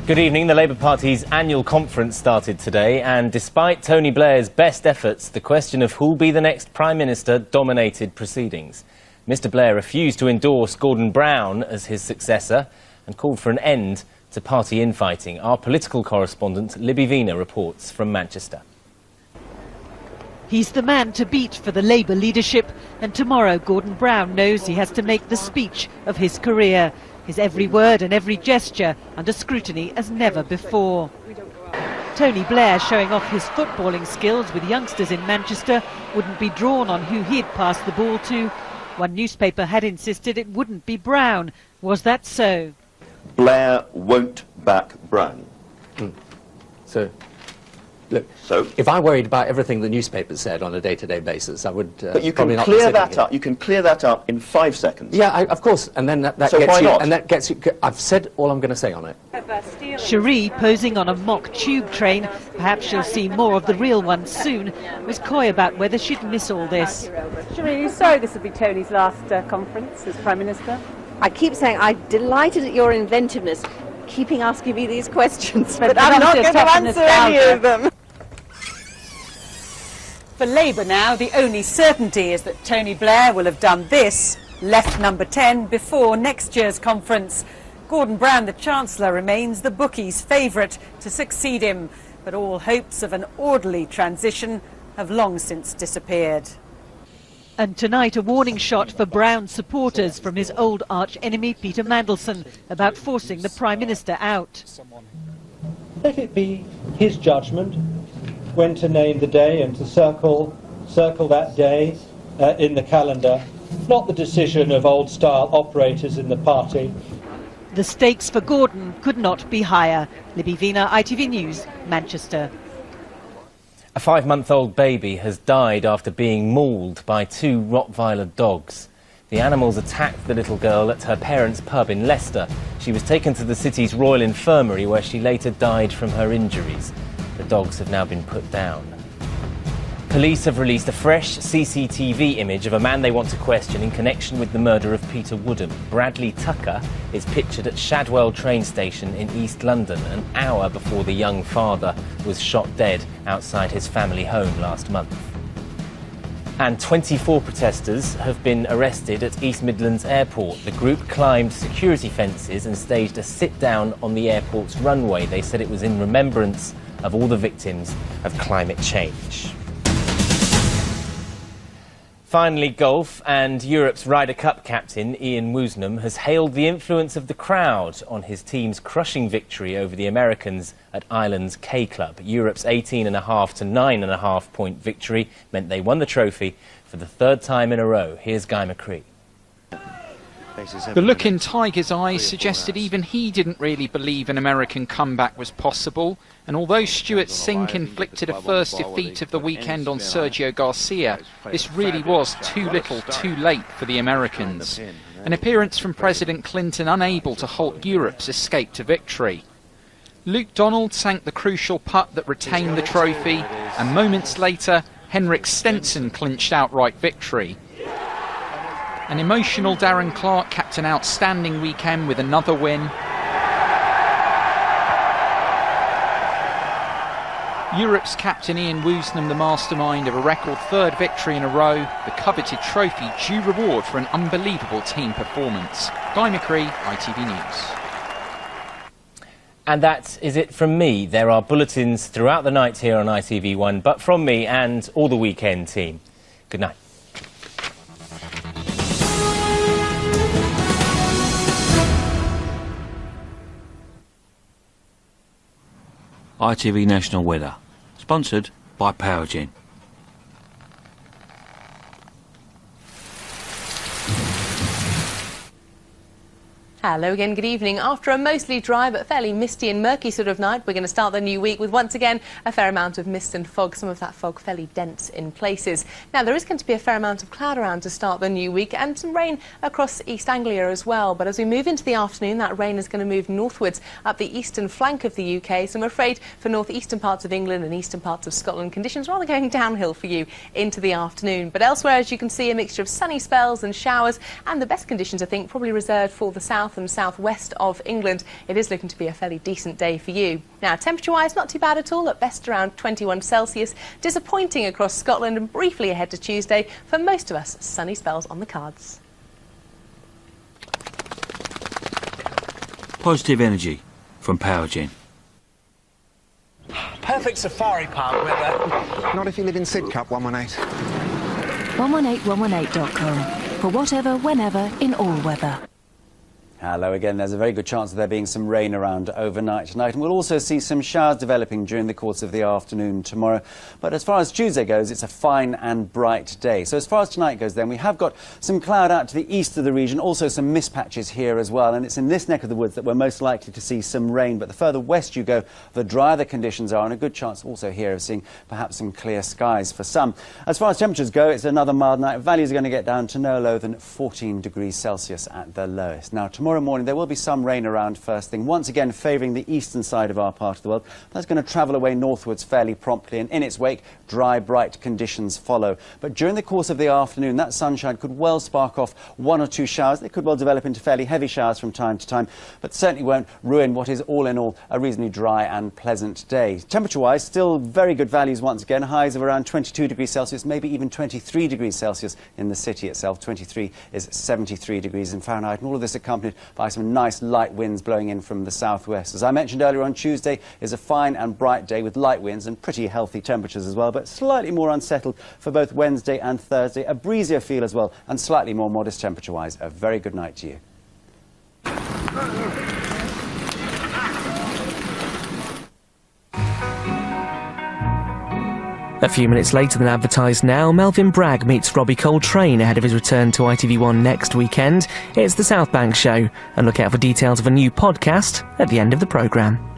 Good evening. The Labour Party's annual conference started today, and despite Tony Blair's best efforts, the question of who'll be the next Prime Minister dominated proceedings. Mr Blair refused to endorse Gordon Brown as his successor and called for an end to party infighting. Our political correspondent Libby Vina reports from Manchester. He's the man to beat for the Labour leadership, and tomorrow Gordon Brown knows he has to make the speech of his career. His every word and every gesture under scrutiny as never before. Tony Blair, showing off his footballing skills with youngsters in Manchester, wouldn't be drawn on who he'd pass the ball to. One newspaper had insisted it wouldn't be Brown. Was that so? Blair won't back Brown. Look, if I worried about everything the newspapers said on a day-to-day basis, I would but you can probably not clear that up. You can clear that up in 5 seconds. Yeah, of course, and then that so gets why you. not? And that gets you. I've said all I'm going to say on it. Cherie, posing on a mock tube train, perhaps she'll see more of the real one soon, was coy about whether she'd miss all this. Cherie, sorry this will be Tony's last conference as Prime Minister. I keep saying I'm delighted at your inventiveness, keeping asking me these questions, but I'm not going to answer any of them. For Labour now, the only certainty is that Tony Blair will have done this, left number 10 before next year's conference. Gordon Brown, the Chancellor, remains the bookies' favourite to succeed him, but all hopes of an orderly transition have long since disappeared. And tonight a warning shot for Brown supporters from his old arch-enemy Peter Mandelson about forcing the Prime Minister out. Let it be his judgment when to name the day and to circle that day in the calendar, not the decision of old-style operators in the party. The stakes for Gordon could not be higher. Libby Vina, ITV News, Manchester. A 5-month-old baby has died after being mauled by 2 Rottweiler dogs. The animals attacked the little girl at her parents' pub in Leicester. She was taken to the city's Royal Infirmary, where she later died from her injuries. The dogs have now been put down. Police have released a fresh CCTV image of a man they want to question in connection with the murder of Peter Woodham. Bradley Tucker is pictured at Shadwell train station in East London an hour before the young father was shot dead outside his family home last month. And 24 protesters have been arrested at East Midlands Airport. The group climbed security fences and staged a sit-down on the airport's runway. They said it was in remembrance of all the victims of climate change. Finally, golf, and Europe's Ryder Cup captain Ian Woosnam has hailed the influence of the crowd on his team's crushing victory over the Americans at Ireland's K Club. Europe's 18.5 to 9.5 point victory meant they won the trophy for the 3rd time in a row. Here's Guy McCree. The look in Tiger's eyes suggested even he didn't really believe an American comeback was possible, and although Stuart Sink inflicted a first defeat of the weekend on Sergio Garcia, this really was too little too late for the Americans. An appearance from President Clinton unable to halt Europe's escape to victory. Luke Donald sank the crucial putt that retained the trophy, and moments later Henrik Stenson clinched outright victory. An emotional Darren Clarke capped an outstanding weekend with another win. Europe's captain Ian Woosnam, the mastermind of a record 3rd victory in a row, the coveted trophy due reward for an unbelievable team performance. Guy McCree, ITV News. And that is it from me. There are bulletins throughout the night here on ITV1, but from me and all the weekend team. Good night. ITV National Weather, sponsored by Powergen. Hello again, good evening. After a mostly dry but fairly misty and murky sort of night, we're going to start the new week with once again a fair amount of mist and fog, some of that fog fairly dense in places. Now there is going to be a fair amount of cloud around to start the new week and some rain across East Anglia as well, but as we move into the afternoon that rain is going to move northwards up the eastern flank of the UK, so I'm afraid for northeastern parts of England and eastern parts of Scotland conditions rather going downhill for you into the afternoon. But elsewhere, as you can see, a mixture of sunny spells and showers, and the best conditions I think probably reserved for the south south and southwest of England, it is looking to be a fairly decent day for you. Now, temperature-wise, not too bad at all, at best around 21 Celsius. Disappointing across Scotland and briefly ahead to Tuesday. For most of us, sunny spells on the cards. Positive energy from Powergen. Perfect safari park weather. Not if you live in Sidcup, 118. 118118.com. For whatever, whenever, in all weather. Hello again. There's a very good chance of there being some rain around overnight tonight, and we'll also see some showers developing during the course of the afternoon tomorrow. But as far as Tuesday goes, it's a fine and bright day. So as far as tonight goes then, we have got some cloud out to the east of the region, also some mist patches here as well, and it's in this neck of the woods that we're most likely to see some rain. But the further west you go, the drier the conditions are, and a good chance also here of seeing perhaps some clear skies for some. As far as temperatures go, it's another mild night. Values are going to get down to no lower than 14 degrees Celsius at the lowest. Now, tomorrow morning there will be some rain around first thing, once again favouring the eastern side of our part of the world. That's going to travel away northwards fairly promptly, and in its wake dry, bright conditions follow. But during the course of the afternoon, that sunshine could well spark off one or two showers. They could well develop into fairly heavy showers from time to time, but certainly won't ruin what is all in all a reasonably dry and pleasant day. Temperature wise, still very good values once again, highs of around 22 degrees Celsius, maybe even 23 degrees Celsius in the city itself. 23 is 73 degrees in Fahrenheit, and all of this accompanied by some nice light winds blowing in from the southwest. As I mentioned earlier on, Tuesday is a fine and bright day with light winds and pretty healthy temperatures as well, but slightly more unsettled for both Wednesday and Thursday. A breezier feel as well, and slightly more modest temperature-wise. A very good night to you. A few minutes later than advertised now, Melvyn Bragg meets Robbie Coltrane ahead of his return to ITV1 next weekend. It's the South Bank Show, and look out for details of a new podcast at the end of the programme.